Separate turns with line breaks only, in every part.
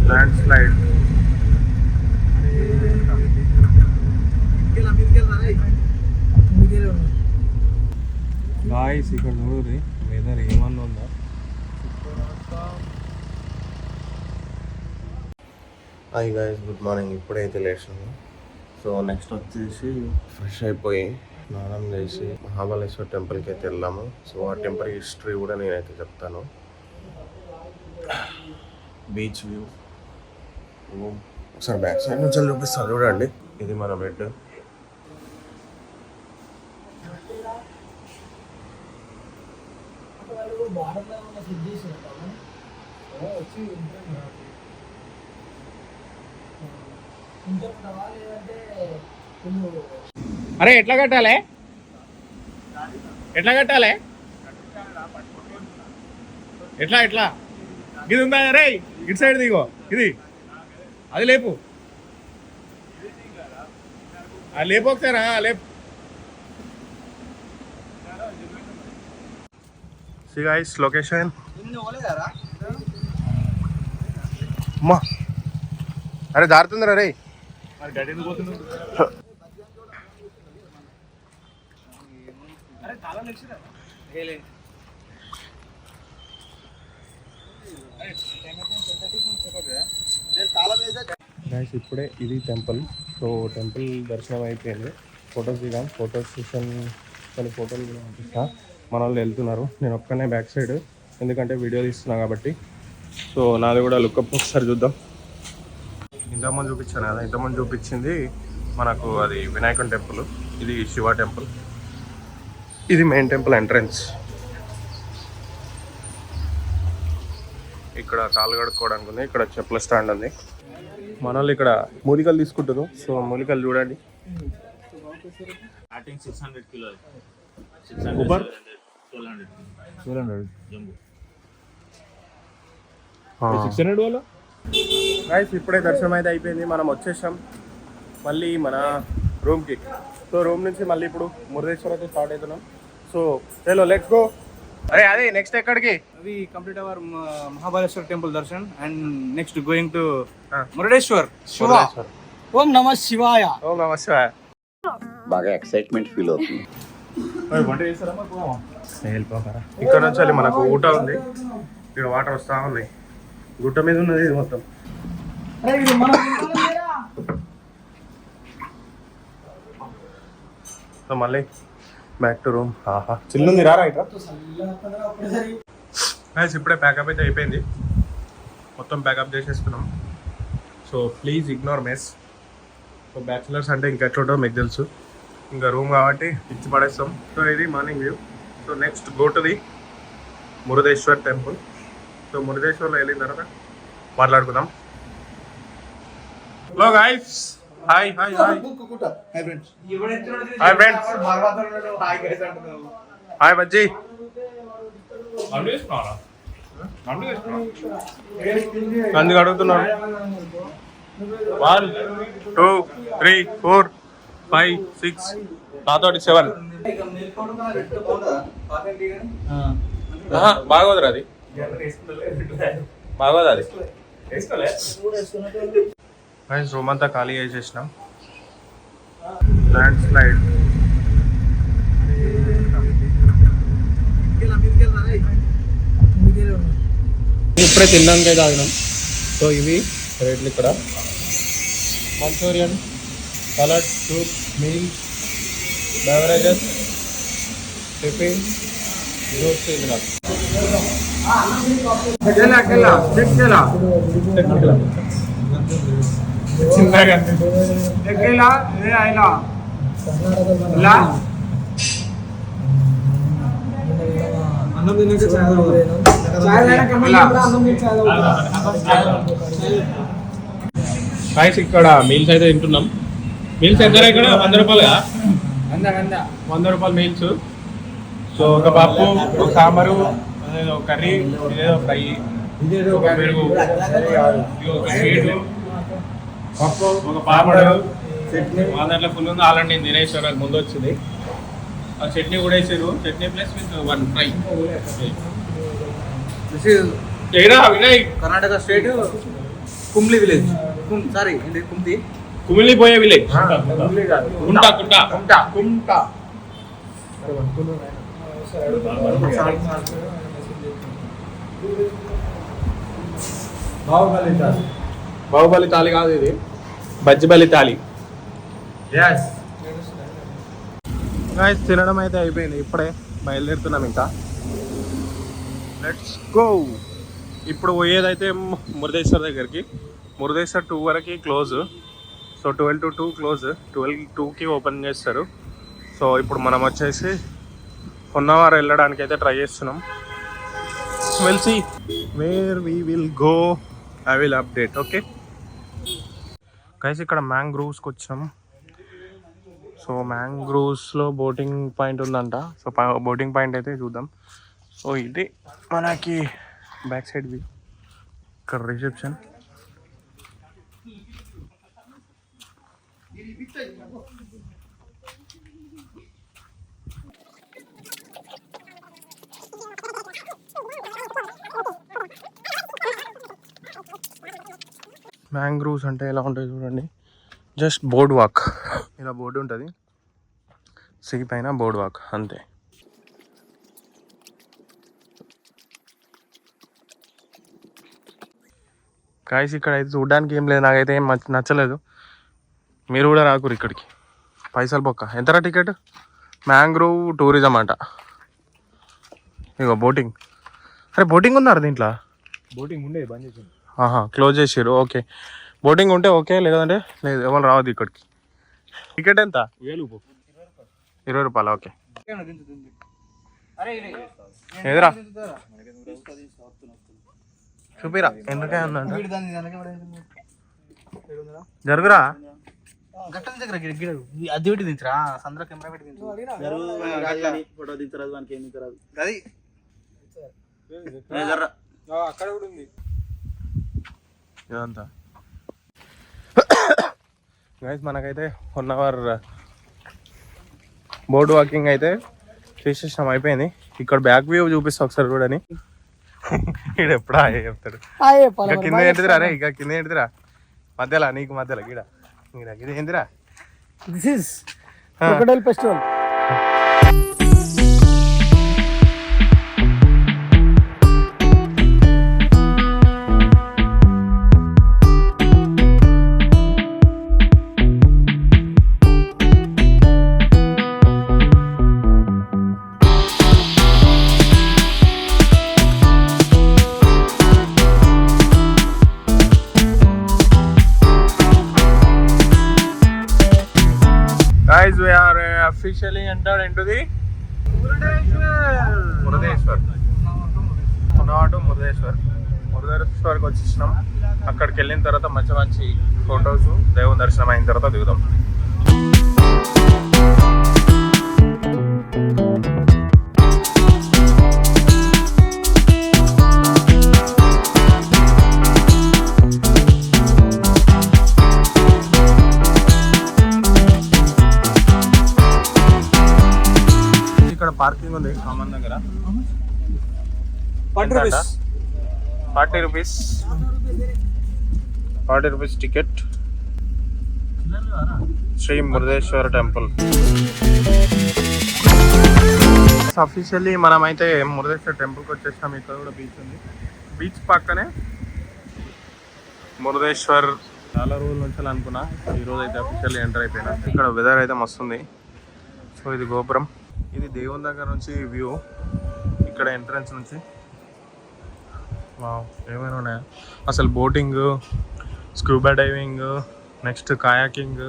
Land slide guys ఇక్కడ చూడండి weather ఏమన్నా ఉందా. Hi guys, good morning. ఇప్పుడైతే లేచాను. సో నెక్స్ట్ వచ్చేసి ఫ్రెష్ అయిపోయి స్నానం చేసి మహాబలేశ్వర టెంపుల్కి అయితే వెళ్దాము. సో ఆ టెంపుల్ హిస్టరీ కూడా నేనైతే చెప్తాను. బీచ్ వ్యూ ఒకసారి బ్యాక్ సైడ్ నుంచి చూపిస్తాను చూడండి. ఇది మన బెడ్.
అరే ఎట్లా కట్టాలి ఎట్లా కట్టాలి ఎట్లా ఎట్లా ఇది ఉందా? రే ఇటు సైడ్ దిగో, ఇది అది లేపు, అది లేపు ఒకసారా లేపు.
See guys, location. అమ్మా అరే దారుతుందిరా రే. గైస్ ఇప్పుడే ఇది టెంపుల్. సో టెంపుల్ దర్శనం అయిపోయింది. ఫొటోస్ దిగాం. ఫోటో సెషన్ కొన్ని ఫోటోలు కూడా పంపిస్తా. మన వాళ్ళు వెళ్తున్నారు. నేను ఒక్కనే బ్యాక్ సైడ్, ఎందుకంటే వీడియో తీస్తున్నా కాబట్టి. సో నాది కూడా లుక్అప్ ఒకసారి చూద్దాం. ఇంతకుముందు చూపించాను కదా, ఇంతకుముందు చూపించింది మనకు అది వినాయకుని టెంపుల్. ఇది శివ టెంపుల్. ఇది మెయిన్ టెంపుల్ ఎంట్రన్స్. ఇక్కడ కాలు కడుక్కోవడానికి ఉంది. ఇక్కడ చెప్పుల స్టాండ్ ఉంది. మన వాళ్ళు ఇక్కడ మూలికలు తీసుకుంటారు. సో మూలికలు చూడండి. గైస్ ఇప్పుడే దర్శనం అయితే అయిపోయింది. మనం వచ్చేసాం మళ్ళీ మన రూమ్కి. సో రూమ్ నుంచి మళ్ళీ ఇప్పుడు మురుదేశ్వర్ అయితే స్టార్ట్ అవుతున్నాం. సో చలో లెట్స్ గో. అరే అదే నెక్స్ట్ ఎక్కడికి?
We complete our Mahabaleshwar temple darshan and next going to Murdeshwar. Shiva. Om Namah Shivaya.
ఓం నమః శివాయ.
బాగా ఎక్సైట్మెంట్ ఫీల్ అవుతుంది.
ఇక్కడ నుంచి వెళ్ళి మనకు ఊట ఉంది. ఇక్కడ వాటర్ వస్తా ఉన్నాయి. గుట్ట మీద ఉన్నది ఇది మొత్తం. సో మళ్ళీ బ్యాక్ టు రూమ్. ఆహా చిల్లుంది రా. రైట్ గైస్ ఇప్పుడే ప్యాకప్ అయితే అయిపోయింది. మొత్తం ప్యాకప్ చేసేసుకున్నాం. So please ignore mess. So bachelors అంటే ఇంకా ఎట్లుంటో మీకు తెలుసు. ఇంకా రూమ్ కాబట్టి ఇచ్చి పడేస్తాం. సో ఇది morning view. So next go to the Murudeshwar temple. So మురుదేశ్వర్లో వెళ్ళిన తర్వాత మాట్లాడుకుందాం. Hello guys, hi hi hi hi friends. Hi friends. Hi బజ్జీ. అందుకు అడుగుతున్నాను. 1 2 3 4 5 6 నాతోటి 7. బాగోదురా అది, బాగోదు అది. రూమ్ అంతా ఖాళీ చేసేసినాం. Land slide. ఇప్పుడే తినడానికి అయితే ఆగినాం. సో ఇవి రేట్లు ఇక్కడ Manchurian, salad, soup, meal, beverages, tiffin, juice. ఇక్కడ మీల్స్ అయితే తింటున్నాం. మీల్స్ ఎంత ఇక్కడ? 100 రూపాయలుగా. 100 రూపాయలు మీల్స్. సో ఒక పప్పు, ఒక సాంబారు, అదేదో కర్రీ, ఇదేదో ఫ్రై, ఒక పెరుగు, ఒక స్వీటు, పప్పు, ఒక పాపడు,
చట్నీ
మా దాంట్లో ఫుల్ ఉంది. ఆల్రెడీ నేను తినేసాను, నాకు ముందు వచ్చింది. ఆ చట్నీ కూడా వేసారు. Chutney plus with 1 fry.
This is
ఏరా Vinay,
Karnataka state Kumli village. Sorry ఇది కుమ్తి.
కుమిలి పోయే విలేజ్. కుంటా కుంటా
కుమ్టా.
కుంటా. బాహుబలి తాలి కాదు ఇది, బజ్జిబలి తాలి.
yes
గాయ్స్ తినడం అయితే అయిపోయింది, ఇప్పుడే బయలుదేరుతున్నాం. ఇంకా లెట్స్ గో. ఇప్పుడు పోయేదైతే మురుదేశ్వర్ దగ్గరికి. మురుదేశ్వర్ 2 వరకు క్లోజ్. So 12 to 2 close. 12-2కి ఓపెన్ చేస్తారు. సో ఇప్పుడు మనం వచ్చేసి హొన్నవర్ వెళ్ళడానికి అయితే ట్రై చేస్తున్నాం. Will see where we will go. I will update. Okay guys, ఇక్కడ మ్యాంగ్రూవ్స్కి వచ్చాం. సో మ్యాంగ్రూవ్స్లో బోటింగ్ పాయింట్ ఉందంట. సో బోటింగ్ పాయింట్ అయితే చూద్దాం. సో ఇది మనకి బ్యాక్ సైడ్ వ్యూ. ఇక్కడ రిసెప్షన్. మ్యాంగ్రూవ్స్ అంటే ఎలా ఉంటాయి చూడండి. జస్ట్ బోర్డ్ వాక్, ఇలా బోర్డు ఉంటుంది, సీ పైన బోర్డ్ వాక్ అంతే. కాయస్ ఇక్కడ అయితే చూడడానికి ఏం లేదు, నాకైతే ఏం నచ్చలేదు. మీరు కూడా రాకూరు ఇక్కడికి, పైసలు బొక్క. ఎంతరా టికెట్? మ్యాంగ్రూవ్ టూరిజం అంట. ఇగో బోటింగ్. అరే బోటింగ్ ఉన్నారు దీంట్లో?
బోటింగ్ ఉండే బంద్ చేసి
క్లోజ్ చేసారు. ఓకే, బోటింగ్ ఉంటే ఓకే, లేదంటే లేదు, ఎవరు రావద్దు ఇక్కడికి. టికెట్ ఎంత? 20 రూపాయలు. ఓకే ఎదురా చూపిరా, ఎందుకే ఉందంట. జరుగురా
అది పెట్టి దించరా సంద్ర కెమెరా పెట్టి
ఫోటో దించరాదు, మనకి ఏం దించరాదు.
అక్కడ కూడా ఉంది
ఇదంతా. గైస్ మనకైతే 1 అవర్ బోర్డ్ వాకింగ్ అయితే చేసేసాం, అయిపోయింది. ఇక్కడ బ్యాక్ వ్యూ చూపిస్తా ఒకసారి చూడని. ఇక్కడ ఎప్పుడా చెప్తాడు. ఇక కింద ఏంటిదిరా? అరే ఇక కింద ఏంటిదిరా? మధ్యలో నీకు మధ్యలో గిడ ఇది ఏందిరా?
This is crocodile festival.
Guys, we are officially entered into the Murudeshwar. మురుదేశ్వర్కి వచ్చేసినాం. అక్కడికి వెళ్ళిన తర్వాత మంచి మంచి ఫొటోస్, దేవుని దర్శనం అయిన తర్వాత దిగుదాం. ఇక్కడ పార్కింగ్ ఉంది కామన్ దగ్గర. 40 rupees ticket. Shri Murudeshwara temple. Officially మనమైతే మురుదేశ్వర టెంపుల్కి వచ్చేసాం. ఇక్కడ కూడా బీచ్ ఉంది. బీచ్ పక్కనే మురుదేశ్వర్. చాలా రోజుల నుంచి అనుకున్నా, ఈరోజు అయితే అఫీషియల్లీ ఎంటర్ అయిపోయినా. ఇక్కడ వెదర్ అయితే మస్తుంది. సో ఇది గోపురం, ఇది దేవుని దగ్గర నుంచి వ్యూ. ఇక్కడ ఎంట్రన్స్ నుంచి వావ్, ఏమైనా ఉన్నాయా అసలు? Boating, scuba diving, next kayaking,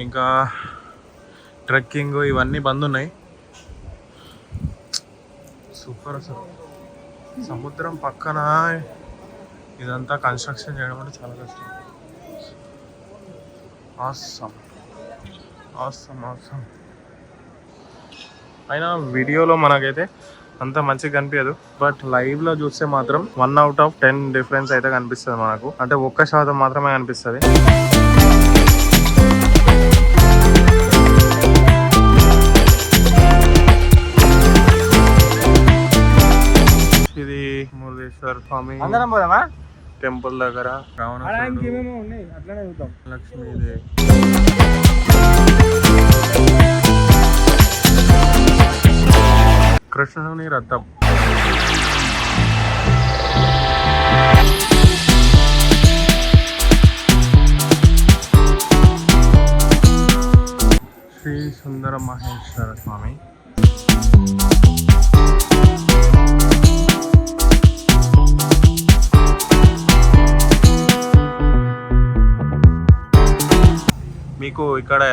ఇంకా ట్రెక్కింగ్, ఇవన్నీ బంద్ ఉన్నాయి. సూపర్ అసలు. సముద్రం పక్కన ఇదంతా కన్స్ట్రక్షన్ చేయడం అంటే చాలా కష్టం. Awesome awesome awesome. అయినా వీడియోలో మనకైతే అంత మంచిగా కనిపించదు, బట్ లైవ్లో చూస్తే మాత్రం 1 out of 10 డిఫరెన్స్ అయితే కనిపిస్తుంది మనకు. అంటే 1% మాత్రమే కనిపిస్తుంది. మురుడేశ్వర స్వామి
అందరం పోదామా
టెంపుల్ దగ్గర రావణాసురుడు,
ఇంకేమేమో ఉన్నాయి అట్లనే చూద్దాం.
లక్ష్మీదేవి, కృష్ణుని రథం, శ్రీ సుందర మహేశ్వర స్వామి, మీకు ఇక్కడ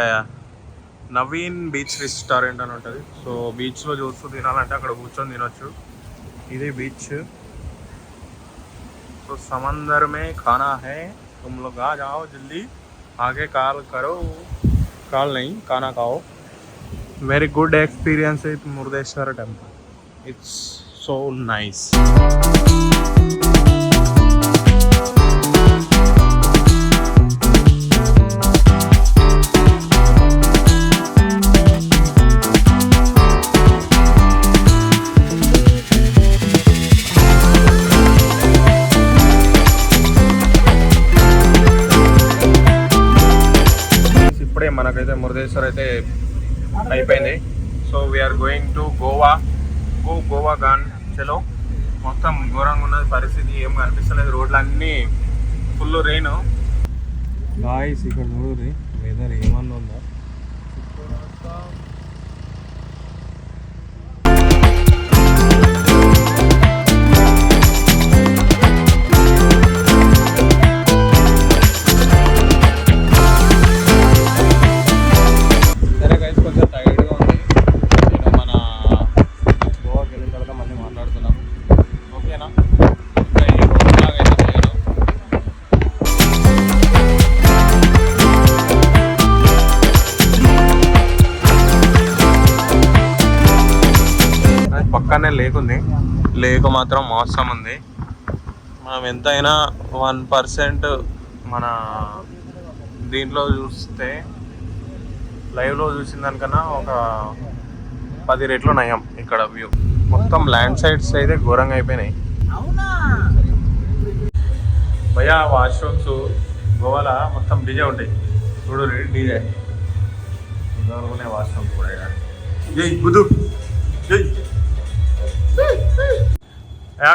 నవీన్ బీచ్ రెస్టారెంట్ అని ఉంటుంది. సో బీచ్లో చూస్తూ తినాలంటే అక్కడ కూర్చొని తినొచ్చు. ఇది బీచ్. तो समंदर में खाना है, तुम लोग आ जाओ जल्दी, आगे कॉल करो, कॉल नहीं खाना खाओ. Very good experience with Murudeshwar temple. It's so nice. మనకైతే మురుడేశ్వర్ అయితే అయిపోయింది. So we're going to Goa గాన్ చలో. మొత్తం ఘోరంగా ఉన్నది పరిస్థితి, ఏం కనిపిస్తలేదు, రోడ్లన్నీ ఫుల్ రెయిన్. గాయ్స్ ఇక్కడ చూడండి వెదర్ ఏమన్నా ఉందా. పక్కనే లేక్ ఉంది, లేక్ మాత్రం మోసం ఉంది. మనం ఎంతైనా 1% మన దీంట్లో చూస్తే లైవ్లో చూసిన దానికన్నా ఒక 10 రెట్లు నయం ఇక్కడ వ్యూ. మొత్తం ల్యాండ్ సైడ్స్ అయితే ఘోరంగా అయిపోయినాయి. భయ్యా వాష్రూమ్స్ గోవాలో మొత్తం డీజే ఉంటాయి చూడు, డీజే వాష్రూమ్స్ కూడా. జై గుదు జై.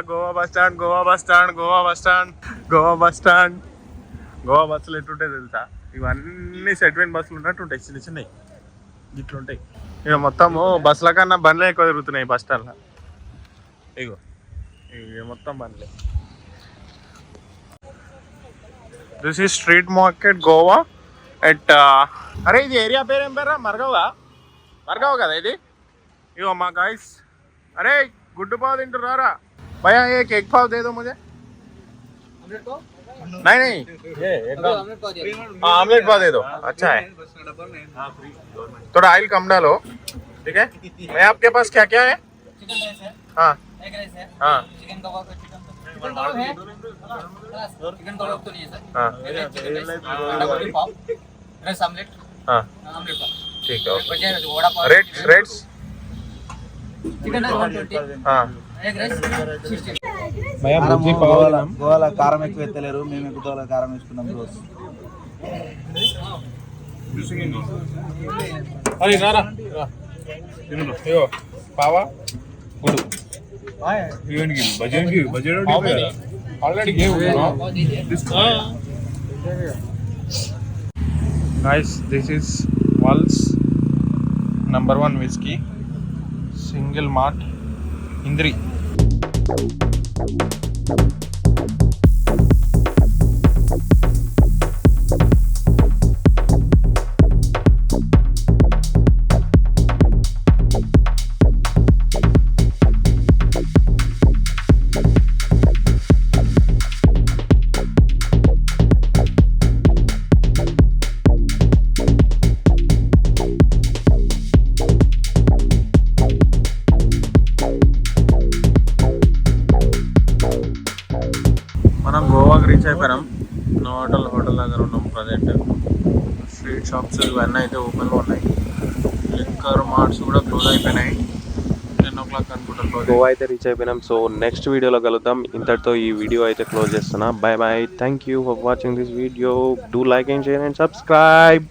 Goa bus stand, Goa bus stand, Goa bus stand, Goa bus stand. Goa బస్సులు ఎట్లుంటాయి తెలుసా, ఇవన్నీ సెట్వెన్ బస్సులు ఉన్నట్టు ఉంటాయి, చిన్న చిన్నవి ఇట్లుంటాయి. ఇక మొత్తము బస్సుల కన్నా బండ్లే ఎక్కువ తిరుగుతున్నాయి బస్ స్టాండ్లో. ఇగో ఇక మొత్తం బండ్లే. This is street market Goa at. అరే ఇది ఏరియా పేరు ఏం పేరా? మర్గావ్ కదా ఇది. ఇగో మా గాయస్, अरे गुड्डू पाव इंटू रहा भैया, एक एग पाव दे दो मुझे. नहीं ये आमलेट पाव दे दो. अच्छा है, थोड़ा ऑयल कम डालो, ठीक है. मैं आपके पास क्या क्या है?
चिकन राइस है,
हाँ
एग राइस है,
हाँ
चिकन कबाब है, चिकन कबाब है, चिकन कबाब तो नहीं है सर.
हाँ
चिकन राइस, डबल पाव, राइस आमलेट,
हाँ
आमलेट पाव,
ठीक है.
बचे vada pav,
rates
chicken rice 120,
हाँ
एग राइस 60.
भैया बुज्जी पाव
గోవాలో కారం ఎక్కువ ఎత్తలేరు, మేము ఎక్కువ కారం వేసుకున్నాం రోజు.
अरे नारा यो पावा good already guys, this is Walls #1 whiskey, single malt, Indri. Reach అయిపోయినాం. హోటల్ దగ్గర ఉన్నాం ప్రజెంట్. స్ట్రీట్ షాప్స్ ఇవన్నీ అయితే ఓపెన్లో ఉన్నాయి. లిక్కర్ మార్ట్స్ కూడా క్లోజ్ అయిపోయినాయి. 10 o'clock అనుకుంటా గోవా అయితే రీచ్ అయిపోయినాం. సో నెక్స్ట్ వీడియోలో కలుద్దాం. ఇంతటితో ఈ వీడియో అయితే క్లోజ్ చేస్తున్నా. By by. Thank you for watching this video. Do like and share and subscribe.